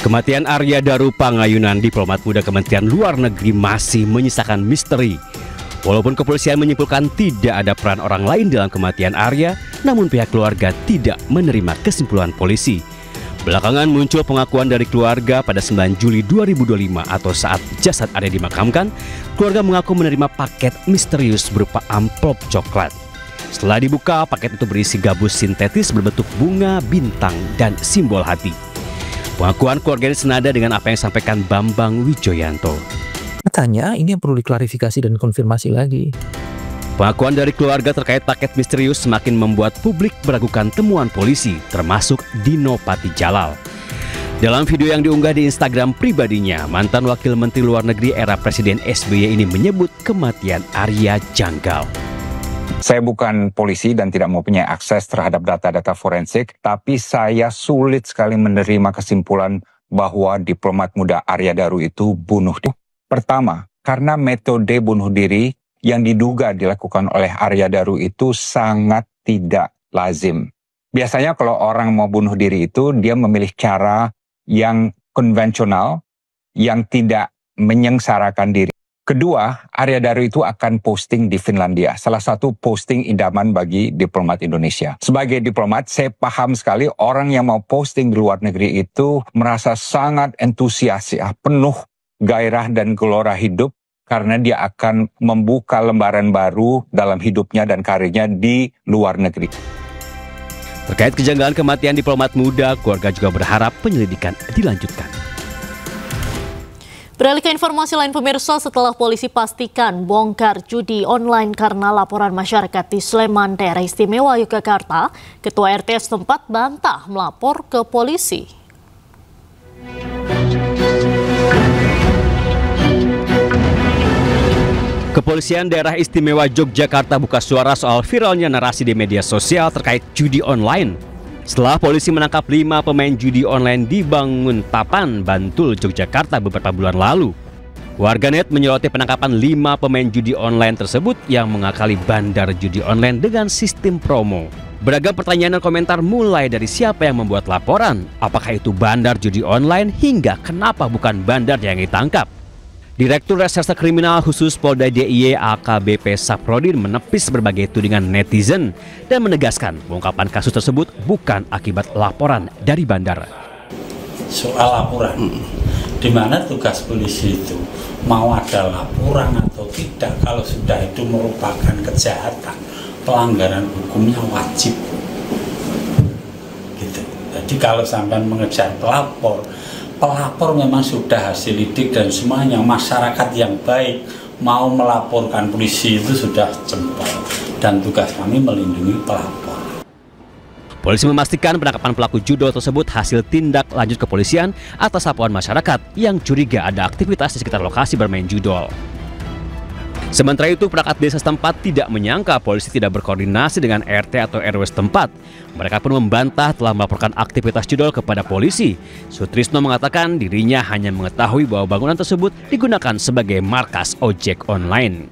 Kematian Arya Daru Pangayunan, diplomat muda Kementerian Luar Negeri, masih menyisakan misteri. Walaupun kepolisian menyimpulkan tidak ada peran orang lain dalam kematian Arya, namun pihak keluarga tidak menerima kesimpulan polisi. Belakangan muncul pengakuan dari keluarga pada 9 Juli 2025 atau saat jasad Arya dimakamkan, keluarga mengaku menerima paket misterius berupa amplop coklat. Setelah dibuka, paket itu berisi gabus sintetis berbentuk bunga, bintang, dan simbol hati. Pengakuan keluarga ini senada dengan apa yang disampaikan Bambang Wijoyanto. Katanya ini yang perlu diklarifikasi dan konfirmasi lagi. Pengakuan dari keluarga terkait paket misterius semakin membuat publik meragukan temuan polisi, termasuk Dino Patijalal. Dalam video yang diunggah di Instagram pribadinya, mantan Wakil Menteri Luar Negeri era Presiden SBY ini menyebut kematian Arya janggal. Saya bukan polisi dan tidak mempunyai akses terhadap data-data forensik, tapi saya sulit sekali menerima kesimpulan bahwa diplomat muda Arya Daru itu bunuh diri. Pertama, karena metode bunuh diri yang diduga dilakukan oleh Arya Daru itu sangat tidak lazim. Biasanya kalau orang mau bunuh diri itu, dia memilih cara yang konvensional, yang tidak menyengsarakan diri. Kedua, Arya Daru itu akan posting di Finlandia, salah satu posting idaman bagi diplomat Indonesia. Sebagai diplomat, saya paham sekali orang yang mau posting di luar negeri itu merasa sangat antusias, penuh gairah dan gelora hidup, karena dia akan membuka lembaran baru dalam hidupnya dan karirnya di luar negeri. Terkait kejanggalan kematian diplomat muda, keluarga juga berharap penyelidikan dilanjutkan. Beralih ke informasi lain pemirsa, setelah polisi pastikan bongkar judi online karena laporan masyarakat di Sleman, Daerah Istimewa Yogyakarta, Ketua RT setempat bantah melapor ke polisi. Kepolisian Daerah Istimewa Yogyakarta buka suara soal viralnya narasi di media sosial terkait judi online. Setelah polisi menangkap 5 pemain judi online di Banguntapan, Bantul, Yogyakarta beberapa bulan lalu. Warganet menyoroti penangkapan 5 pemain judi online tersebut yang mengakali bandar judi online dengan sistem promo. Beragam pertanyaan dan komentar mulai dari siapa yang membuat laporan, apakah itu bandar judi online, hingga kenapa bukan bandar yang ditangkap. Direktur Reserse Kriminal Khusus Polda DIY AKBP Saprodin menepis berbagai tudingan netizen dan menegaskan pengungkapan kasus tersebut bukan akibat laporan dari bandar. Soal laporan, di mana tugas polisi itu mau ada laporan atau tidak, kalau sudah itu merupakan kejahatan, pelanggaran hukumnya wajib. Gitu. Jadi kalau sampai mengejar pelapor memang sudah hasil lidik dan semuanya masyarakat yang baik mau melaporkan polisi itu sudah jempol, dan tugas kami melindungi pelapor. Polisi memastikan penangkapan pelaku judol tersebut hasil tindak lanjut kepolisian atas laporan masyarakat yang curiga ada aktivitas di sekitar lokasi bermain judol. Sementara itu, perangkat desa setempat tidak menyangka polisi tidak berkoordinasi dengan RT atau RW setempat. Mereka pun membantah telah melaporkan aktivitas judol kepada polisi. Sutrisno mengatakan dirinya hanya mengetahui bahwa bangunan tersebut digunakan sebagai markas ojek online.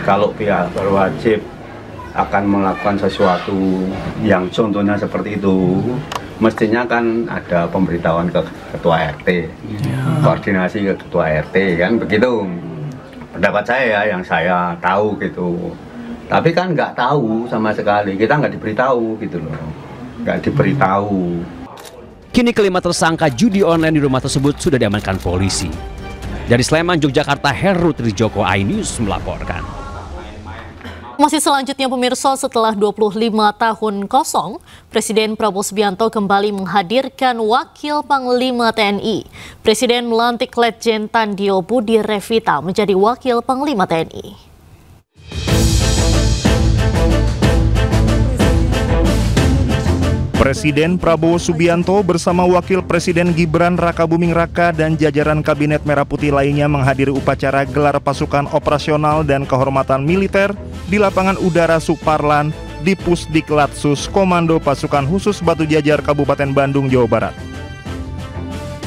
Kalau pihak berwajib akan melakukan sesuatu yang contohnya seperti itu, mestinya kan ada pemberitahuan ke ketua RT, koordinasi ke ketua RT, kan begitu. Pendapat saya yang saya tahu gitu, tapi kan nggak tahu sama sekali, kita nggak diberitahu gitu loh, nggak diberitahu. Kini kelima tersangka judi online di rumah tersebut sudah diamankan polisi. Dari Sleman, Yogyakarta, Heru Trijoko, iNews melaporkan. Masih selanjutnya pemirsa, setelah 25 tahun kosong, Presiden Prabowo Subianto kembali menghadirkan Wakil Panglima TNI. Presiden melantik Letjen Tandio Budi Revita menjadi Wakil Panglima TNI. Presiden Prabowo Subianto bersama Wakil Presiden Gibran Rakabuming Raka dan jajaran Kabinet Merah Putih lainnya menghadiri upacara gelar pasukan operasional dan kehormatan militer di lapangan udara Suparlan di Pusdiklatsus Komando Pasukan Khusus Batu Jajar Kabupaten Bandung, Jawa Barat.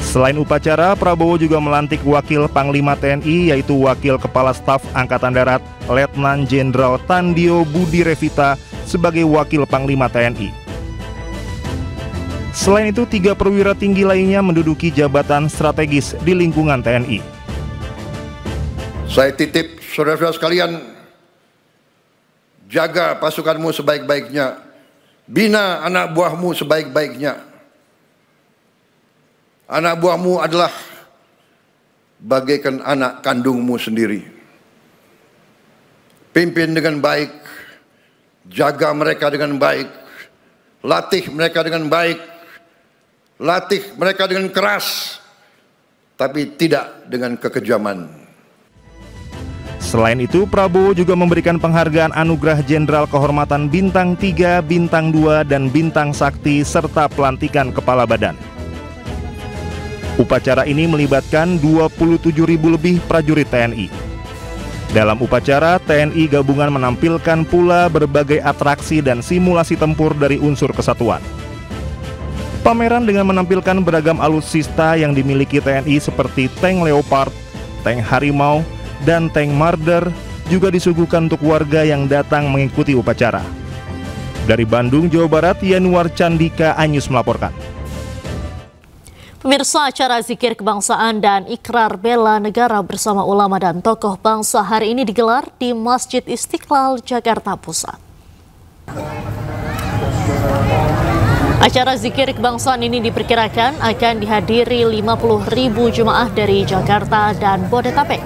Selain upacara, Prabowo juga melantik Wakil Panglima TNI yaitu Wakil Kepala Staf Angkatan Darat Letnan Jenderal Tandio Budi Revita sebagai Wakil Panglima TNI. Selain itu, 3 perwira tinggi lainnya menduduki jabatan strategis di lingkungan TNI. Saya titip saudara-saudara sekalian, jaga pasukanmu sebaik-baiknya, bina anak buahmu sebaik-baiknya. Anak buahmu adalah bagaikan anak kandungmu sendiri. Pimpin dengan baik, jaga mereka dengan baik, latih mereka dengan baik, latih mereka dengan keras, tapi tidak dengan kekejaman. Selain itu, Prabowo juga memberikan penghargaan anugerah Jenderal Kehormatan Bintang 3, Bintang 2, dan Bintang Sakti, serta pelantikan kepala badan. Upacara ini melibatkan 27.000 lebih prajurit TNI. Dalam upacara, TNI gabungan menampilkan pula berbagai atraksi dan simulasi tempur dari unsur kesatuan. Pameran dengan menampilkan beragam alutsista yang dimiliki TNI seperti tank Leopard, tank Harimau, dan tank Marder juga disuguhkan untuk warga yang datang mengikuti upacara. Dari Bandung, Jawa Barat, Yanuar Candika Anyus melaporkan. Pemirsa, acara zikir kebangsaan dan ikrar bela negara bersama ulama dan tokoh bangsa hari ini digelar di Masjid Istiqlal, Jakarta Pusat. Acara zikir kebangsaan ini diperkirakan akan dihadiri 50.000 jemaah dari Jakarta dan Bodetabek.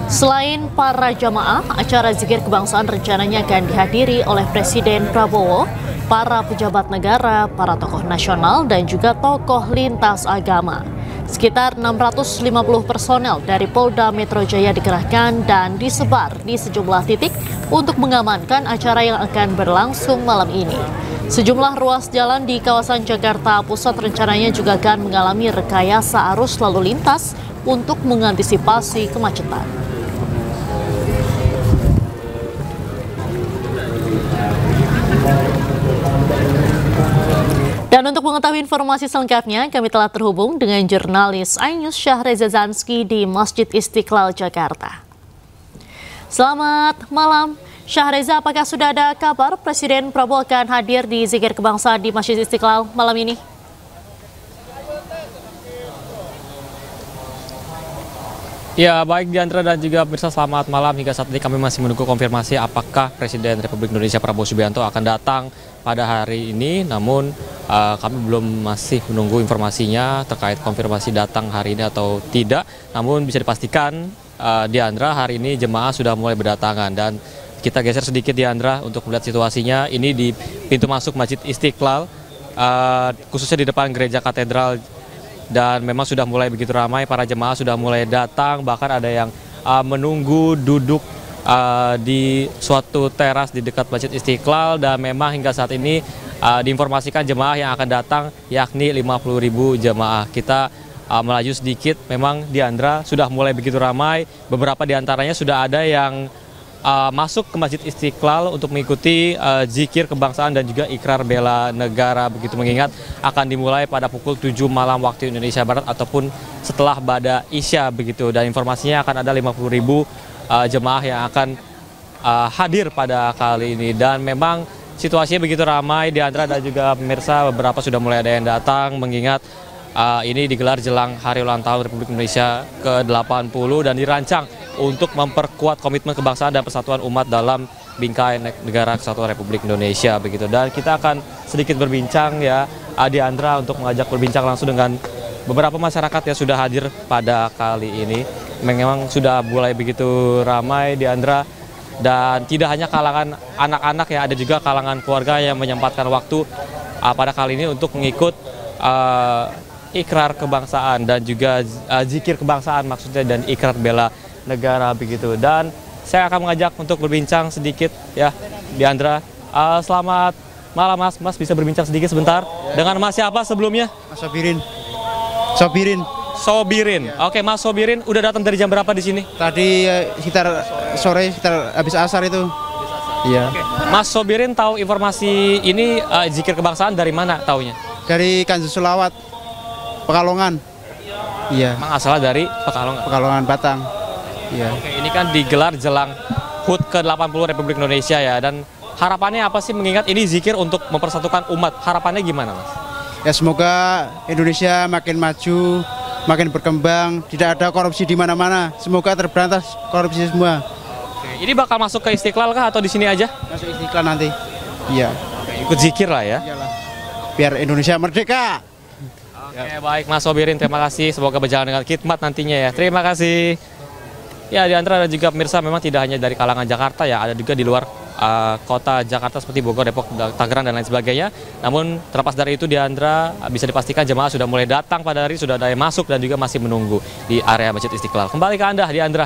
Selain para jamaah, acara zikir kebangsaan rencananya akan dihadiri oleh Presiden Prabowo, para pejabat negara, para tokoh nasional, dan juga tokoh lintas agama. Sekitar 650 personel dari Polda Metro Jaya dikerahkan dan disebar di sejumlah titik untuk mengamankan acara yang akan berlangsung malam ini. Sejumlah ruas jalan di kawasan Jakarta Pusat rencananya juga akan mengalami rekayasa arus lalu lintas untuk mengantisipasi kemacetan. Dan untuk mengetahui informasi selengkapnya, kami telah terhubung dengan jurnalis iNews Syahreza Zanski di Masjid Istiqlal, Jakarta. Selamat malam, Syahreza. Apakah sudah ada kabar Presiden Prabowo akan hadir di zikir kebangsaan di Masjid Istiqlal malam ini? Ya, baik Diandra dan juga pemirsa, selamat malam. Hingga saat ini kami masih menunggu konfirmasi apakah Presiden Republik Indonesia Prabowo Subianto akan datang pada hari ini. Namun kami belum masih menunggu informasinya terkait konfirmasi datang hari ini atau tidak. Namun bisa dipastikan Diandra, hari ini jemaah sudah mulai berdatangan. Dan kita geser sedikit Diandra untuk melihat situasinya. Ini di pintu masuk Masjid Istiqlal, khususnya di depan Gereja Katedral. Dan memang sudah mulai begitu ramai, para jemaah sudah mulai datang, bahkan ada yang menunggu duduk di suatu teras di dekat Masjid Istiqlal. Dan memang hingga saat ini diinformasikan jemaah yang akan datang yakni 50.000 jemaah. Kita melaju sedikit, memang Diandra sudah mulai begitu ramai, beberapa diantaranya sudah ada yang masuk ke Masjid Istiqlal untuk mengikuti zikir kebangsaan dan juga ikrar bela negara, begitu mengingat akan dimulai pada pukul 7 malam waktu Indonesia Barat ataupun setelah Bada Isya begitu. Dan informasinya akan ada 50.000 jemaah yang akan hadir pada kali ini. Dan memang situasinya begitu ramai Diandra dan juga pemirsa, beberapa sudah mulai ada yang datang mengingat ini digelar jelang Hari Ulang Tahun Republik Indonesia ke-80 dan dirancang untuk memperkuat komitmen kebangsaan dan persatuan umat dalam bingkai negara kesatuan Republik Indonesia begitu. Dan kita akan sedikit berbincang ya Diandra untuk mengajak berbincang langsung dengan beberapa masyarakat yang sudah hadir pada kali ini. Memang sudah mulai begitu ramai Diandra, dan tidak hanya kalangan anak-anak ya, ada juga kalangan keluarga yang menyempatkan waktu pada kali ini untuk mengikut ikrar kebangsaan dan juga zikir kebangsaan maksudnya, dan ikrar bela negara begitu. Dan saya akan mengajak untuk berbincang sedikit ya Diandra. Selamat malam Mas. Mas bisa berbincang sedikit sebentar dengan Mas siapa sebelumnya? Mas Sobirin. Oke, Mas Sobirin udah datang dari jam berapa di sini? Tadi sekitar sore, sekitar habis asar itu. Iya. Oke. Mas Sobirin tahu informasi ini zikir kebangsaan dari mana taunya? Dari Kanjeng Selawat Pekalongan. Iya. Emang asalnya dari Pekalongan? Pekalongan Batang. Iya. Oke, ini kan digelar jelang HUT ke-80 Republik Indonesia ya, dan harapannya apa sih mengingat ini zikir untuk mempersatukan umat? Harapannya gimana Mas? Ya semoga Indonesia makin maju, makin berkembang, tidak ada korupsi di mana-mana. Semoga terberantas korupsi semua. Oke, ini bakal masuk ke Istiqlal kah atau di sini aja? Masuk Istiqlal nanti. Iya. Oke, ikut zikir lah ya. Iyalah. Biar Indonesia merdeka. Oke, baik Mas Sobirin, terima kasih. Semoga berjalan dengan khidmat nantinya ya. Terima kasih. Ya, Diandra dan juga pemirsa, memang tidak hanya dari kalangan Jakarta ya, ada juga di luar kota Jakarta seperti Bogor, Depok, Tangerang dan lain sebagainya. Namun terlepas dari itu, Diandra, bisa dipastikan jemaah sudah mulai datang pada hari, sudah ada yang masuk dan juga masih menunggu di area Masjid Istiqlal. Kembali ke Anda, Diandra.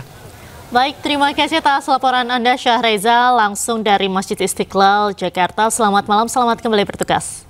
Baik, terima kasih atas laporan Anda Syah Reza langsung dari Masjid Istiqlal, Jakarta. Selamat malam, selamat kembali bertugas.